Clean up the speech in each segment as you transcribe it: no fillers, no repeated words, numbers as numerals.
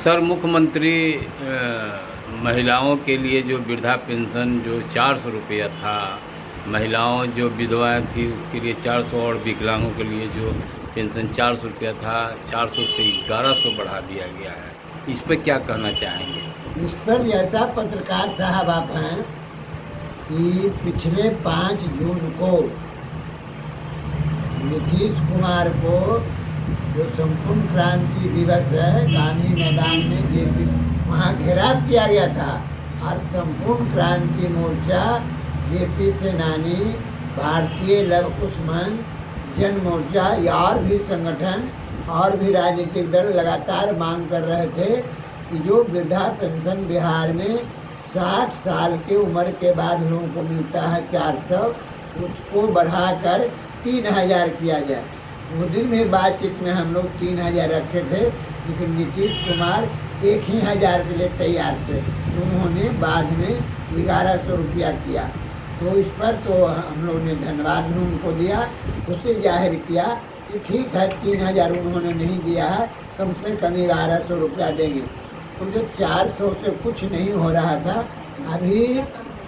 Sir मुख्यमंत्री महिलाओं के लिए जो वृद्धा पेंशन जो 400 रुपया था, महिलाओं जो विधवाएं थी उसके लिए 400 और विकलांगों के लिए जो पेंशन 400 रुपया था 400 से 1100 बढ़ा दिया गया है। इस पर क्या कहना चाहेंगे? इस पर ऐसा पत्रकार साहब आप हैं कि पिछले 5 जून को नीतीश कुमार को जो संपूर्ण क्रांति दिवस है गांधी मैदान में जेपी वहाँ घेराव किया गया था और संपूर्ण क्रांति मोर्चा, जेपी सेनानी, भारतीय लव कुश मंच, जन मोर्चा या और भी संगठन और भी राजनीतिक दल लगातार मांग कर रहे थे कि जो वृद्धा पेंशन बिहार में 60 साल की उम्र के बाद लोगों को मिलता है 400, उसको बढ़ाकर 3000 किया जाए। वो दिन में बातचीत में हम लोग 3000 रखे थे, लेकिन नीतीश कुमार 1000 के लिए तैयार थे। उन्होंने बाद में 1100 रुपया किया। तो इस पर तो हम लोग ने धन्यवाद भी उनको दिया, उसे जाहिर किया कि ठीक है 3000 उन्होंने नहीं दिया है, कम से कम 1100 रुपया देंगे। तो जो 400 से कुछ नहीं हो रहा था, अभी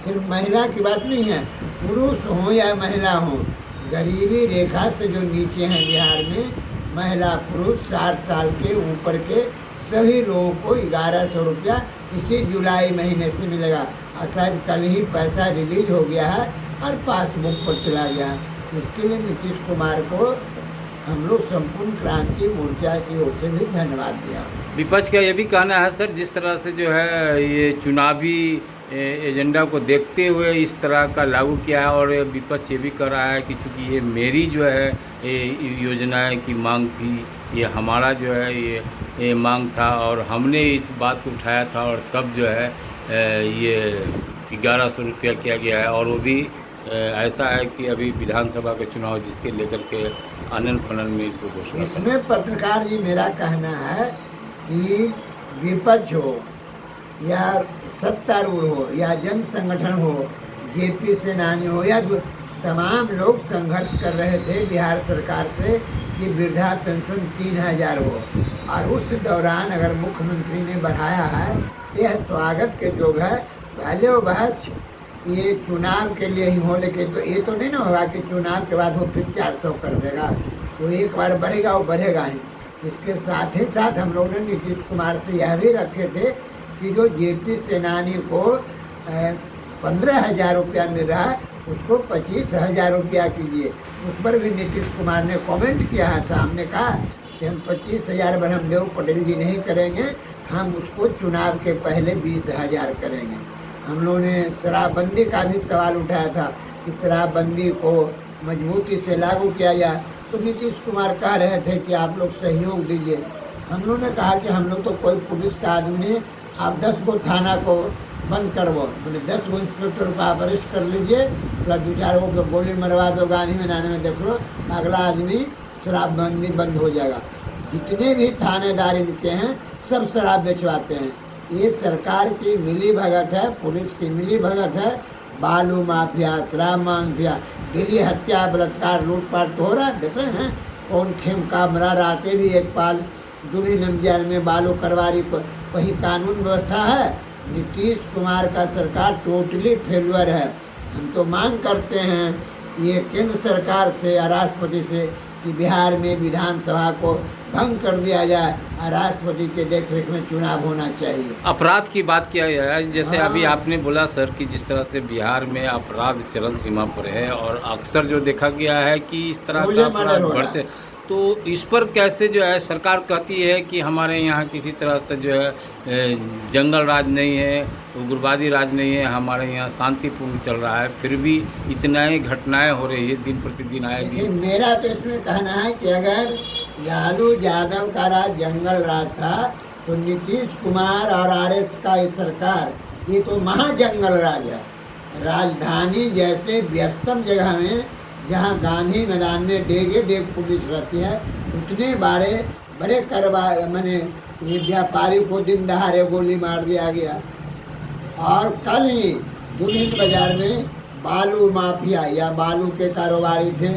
सिर्फ महिला की बात नहीं है, पुरुष हो या महिला हो, गरीबी रेखा से जो नीचे हैं बिहार में, महिला पुरुष 60 साल के ऊपर के सभी लोगों को 1100 रुपया इसी जुलाई महीने से मिलेगा। और शायद कल ही पैसा रिलीज हो गया है और पासबुक पर चला गया है। इसके लिए नीतीश कुमार को हम लोग संपूर्ण क्रांति मोर्चा की ओर से भी धन्यवाद दिया। विपक्ष का ये भी कहना है सर, जिस तरह से जो है ये चुनावी एजेंडा को देखते हुए इस तरह का लागू किया है, और विपक्ष ये भी कह रहा है कि चूँकि ये मेरी जो है योजनाएं की मांग थी, ये हमारा जो है ये मांग था और हमने इस बात को उठाया था, और तब जो है ये 1100 रुपया किया गया है। और वो भी ऐसा है कि अभी विधानसभा के चुनाव जिसके लेकर के आनन फानन में इनको घोषणा। इसमें पत्रकार जी मेरा कहना है कि विपक्ष हो या सत्तारूढ़ हो या जन संगठन हो, जेपी सेनानी हो या जो तमाम लोग संघर्ष कर रहे थे बिहार सरकार से कि वृद्धा पेंशन 3000 हो, और उस दौरान अगर मुख्यमंत्री ने बढ़ाया है, यह स्वागत के योग है। पहले वो बहस ये चुनाव के लिए ही हो, लेकिन तो ये तो नहीं ना होगा कि चुनाव के बाद वो फिर 400 कर देगा। तो एक बार बढ़ेगा, वो बढ़ेगा ही। इसके साथ ही साथ हम लोग ने नीतीश कुमार से यह भी रखे थे कि जो जेपी सेनानी को 15,000 रुपया मिल रहा है, उसको 25,000 रुपया कीजिए। उस पर भी नीतीश कुमार ने कमेंट किया है, सामने कहा कि हम 25,000 ब्रह्मदेव पटेल जी नहीं करेंगे, हम उसको चुनाव के पहले 20,000 करेंगे। हम लोगों ने शराबबंदी का भी सवाल उठाया था कि शराबबंदी को मजबूती से लागू किया जाए, तो नीतीश कुमार कह रहे थे कि आप लोग सहयोग दीजिए। हम लोगों ने कहा कि हम लोग तो कोई पुलिस का आदमी नहीं, आप 10 गो थाना को बंद करवो, बोले 10 गो इंस्पेक्टर को आप अरेस्ट कर लीजिए, मतलब 2-4 को गोली मरवा दो, गांधी मैदान में देख लो, अगला आदमी शराबबंदी बंद हो जाएगा। जितने भी थानेदार इनके हैं सब शराब बेचवाते हैं। ये सरकार की मिली भगत है, पुलिस की मिली भगत है। बालू माफिया, शराब माफिया, दिल्ली हत्या, बलात्कार, लूटपाट तो हो रहा है, देख रहे हैं। कौन खेम कामरा राते भी एक पाल दूरी नमजैल में बालू करवारी को वही कानून व्यवस्था है। नीतीश कुमार का सरकार टोटली फेलुअर है। हम तो मांग करते हैं ये केंद्र सरकार से या राष्ट्रपति से कि बिहार में विधानसभा को भंग कर दिया जाए और राष्ट्रपति के देखरेख में चुनाव होना चाहिए। अपराध की बात किया गया है, जैसे अभी आपने बोला सर कि जिस तरह से बिहार में अपराध चरम सीमा पर है, और अक्सर जो देखा गया है कि इस तरह का अपराध बढ़ते, तो इस पर कैसे जो है सरकार कहती है कि हमारे यहाँ किसी तरह से जो है जंगल राज नहीं है, उग्रवादी राज नहीं है, हमारे यहाँ शांतिपूर्ण चल रहा है, फिर भी इतना ही घटनाएं हो रही है दिन प्रतिदिन आएगी। मेरा तो इसमें कहना है कि अगर लालू यादव का राज जंगल राज था, तो नीतीश कुमार और आरएस का ये सरकार ये तो महाजंगल राज है। राजधानी जैसे व्यस्तम जगह में जहाँ गांधी मैदान में डेगे डेग पुलिस रहती है, उतने बड़े मैंने ये व्यापारी को दिन दहाड़े गोली मार दिया गया। और कल ही दुल्हिन बाजार में बालू माफिया या बालू के कारोबारी थे,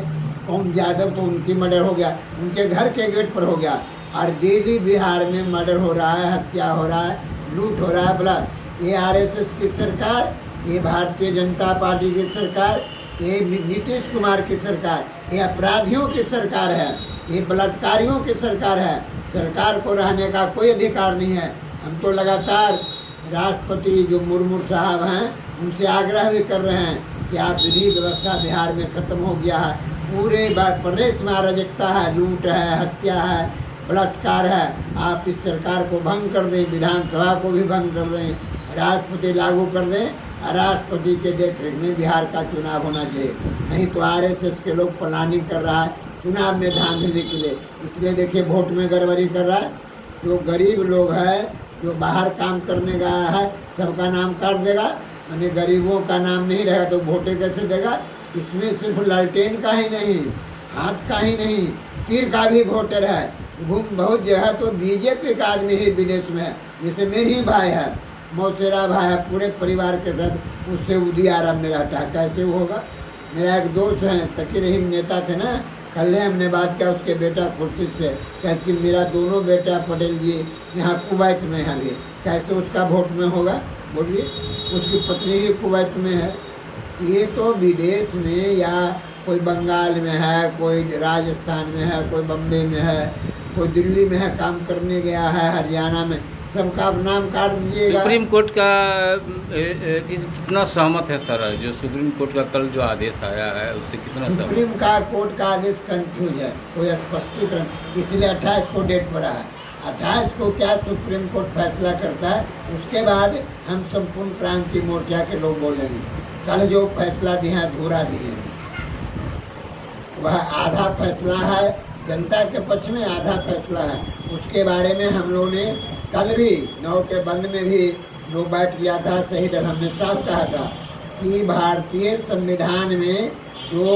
कौन यादव, तो उनकी मर्डर हो गया, उनके घर के गेट पर हो गया। और डेली बिहार में मर्डर हो रहा है, हत्या हो रहा है, लूट हो रहा है। बोला ये आरएसएस की सरकार, ये भारतीय जनता पार्टी की सरकार, ये नीतीश कुमार की सरकार, ये अपराधियों की सरकार है, ये बलात्कारियों की सरकार है। सरकार को रहने का कोई अधिकार नहीं है। हम तो लगातार राष्ट्रपति जो मुर्मू साहब हैं उनसे आग्रह भी कर रहे हैं कि आप विधि व्यवस्था बिहार में ख़त्म हो गया है, पूरे प्रदेश में अराजकता है, लूट है, हत्या है, बलात्कार है। आप इस सरकार को भंग कर दें, विधानसभा को भी भंग कर दें, राष्ट्रपति लागू कर दें। राष्ट्रपति के देखरेख में बिहार का चुनाव होना चाहिए, नहीं तो आरएसएस के लोग प्लानिंग कर रहा है चुनाव में धांधली के लिए। इसलिए देखिए वोट में गड़बड़ी कर रहा है। जो गरीब लोग है, जो बाहर काम करने गया है, सबका नाम काट देगा, यानी गरीबों का नाम नहीं रहेगा तो वोटे कैसे देगा। इसमें सिर्फ लालटेन का ही नहीं, हाथ का ही नहीं, तीर का भी वोटर है। बहुत जगह तो बीजेपी का आदमी ही विदेश में है, जैसे मेरे ही भाई है, मौसेरा भाई है, पूरे परिवार के साथ उससे उदी आराम में रहता है। कैसे वो होगा। मेरा एक दोस्त है, तकी रहीम नेता थे ना, कल हमने बात किया उसके बेटा खुर्शीद से, कैसे कि मेरा दोनों बेटा पटेल जी यहाँ कुवैत में है अभी, कैसे उसका वोट में होगा। बोलिए, उसकी पत्नी भी कुवैत में है। ये तो विदेश में या कोई बंगाल में है, कोई राजस्थान में है, कोई बम्बे में है, कोई दिल्ली में है, काम करने गया है, हरियाणा में, सबका नाम काट दीजिएगा। सुप्रीम कोर्ट का कितना सहमत है सर, जो सुप्रीम कोर्ट का कल जो आदेश आया है उससे कितना सहमत? सुप्रीम कोर्ट का आदेश कंफ्यूज है, कोई स्पष्टीकरण, इसलिए 28 को डेट पड़ा है। 28 को क्या सुप्रीम कोर्ट फैसला करता है, उसके बाद हम संपूर्ण क्रांति मोर्चा के लोग बोलेंगे। कल जो फैसला दिया अधूरा दिए, वह आधा फैसला है जनता के पक्ष में, आधा फैसला है। उसके बारे में हम लोगों ने कल भी 9 के बंद में भी लोग बैठ गया था। सही दर हमने साफ कहा था कि भारतीय संविधान में जो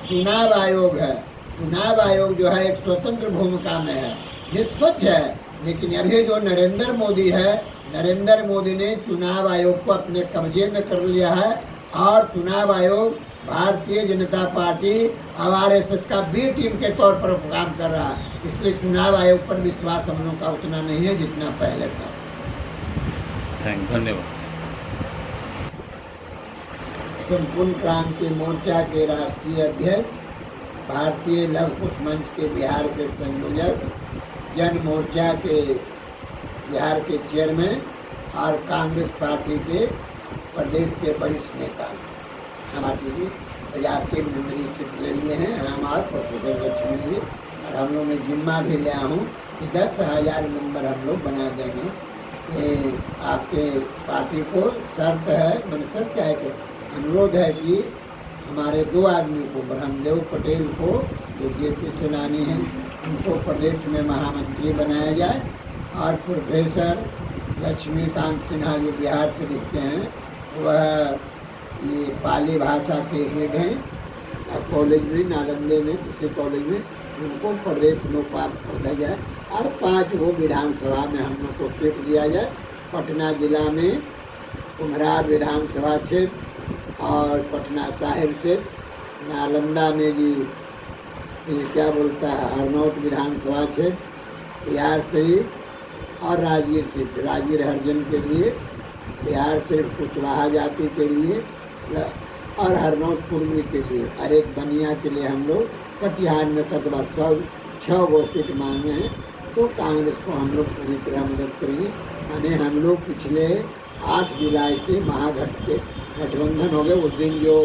चुनाव आयोग है, चुनाव आयोग जो है एक स्वतंत्र भूमिका में है, निष्पक्ष है। लेकिन अभी जो नरेंद्र मोदी है, नरेंद्र मोदी ने चुनाव आयोग को अपने कब्जे में कर लिया है और चुनाव आयोग भारतीय जनता पार्टी और आरएसएस का बी टीम के तौर पर काम कर रहा है। इसलिए चुनाव आयोग पर विश्वास हम लोग का उतना नहीं है जितना पहले था। धन्यवाद। संपूर्ण क्रांति मोर्चा के राष्ट्रीय अध्यक्ष, भारतीय लव कुश मंच के बिहार के संयोजक, जन मोर्चा के बिहार के चेयरमैन और कांग्रेस पार्टी के प्रदेश के वरिष्ठ नेता हमारे जी पंजाब के मेंबरशिप ले लिए हैं, हम और प्रोफेसर लक्ष्मी जी, और हम लोग ने जिम्मा भी लिया हूँ कि 10,000 मेंबर हम लोग बना देंगे। ये आपके पार्टी को शर्त है, मैंने शर्त क्या है कि अनुरोध है कि हमारे 2 आदमी को, ब्रह्मदेव पटेल को जो जेपी सेनानी हैं, उनको प्रदेश में महामंत्री बनाया जाए, और प्रोफेसर लक्ष्मीकांत सिन्हा जो बिहार से दिखते हैं, वह ये पाली भाषा के हेड हैं कॉलेज में, नालंदे में, किसी कॉलेज में, उनको प्रदेश में प्राप्त कर जाए। और 5 वो विधानसभा में हम लोग को सीट दिया जाए। पटना जिला में कुम्हरार विधानसभा क्षेत्र और पटना साहिब क्षेत्र, नालंदा में जी ये क्या बोलता है हरनौत विधानसभा क्षेत्र, बिहार शरीफ और राजगीर सीट, राजगीर हरिजन के लिए, बिहार शरीफ कुशवाहा जाति के लिए और हरनौत पूर्वी के लिए, और एक बनिया के लिए हम लोग कटिहार में कतबा 6 वो सीट मांगे हैं। तो कांग्रेस को हम लोग पूरी तरह मदद करेंगे। यानी हम लोग पिछले 8 जुलाई से महागठबंधन हो गए। उस दिन जो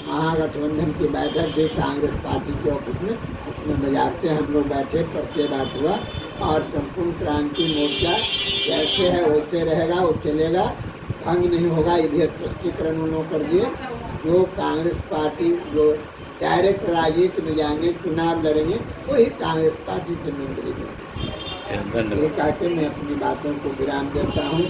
महागठबंधन की बैठक थी कांग्रेस पार्टी के ऑफिस में, उसमें बजाते हम लोग बैठे, परिचय बात हुआ, और संपूर्ण क्रांति मोर्चा जैसे है वैसे रहेगा, वो चलेगा, भंग नहीं होगा। ये भी स्पष्टीकरण उन्होंने कर दिए। जो कांग्रेस पार्टी जो डायरेक्ट राजनीति में जाएंगे, चुनाव लड़ेंगे, वही कांग्रेस पार्टी के मेंबर हैं। ये कहकर मैं अपनी बातों को विराम देता हूँ।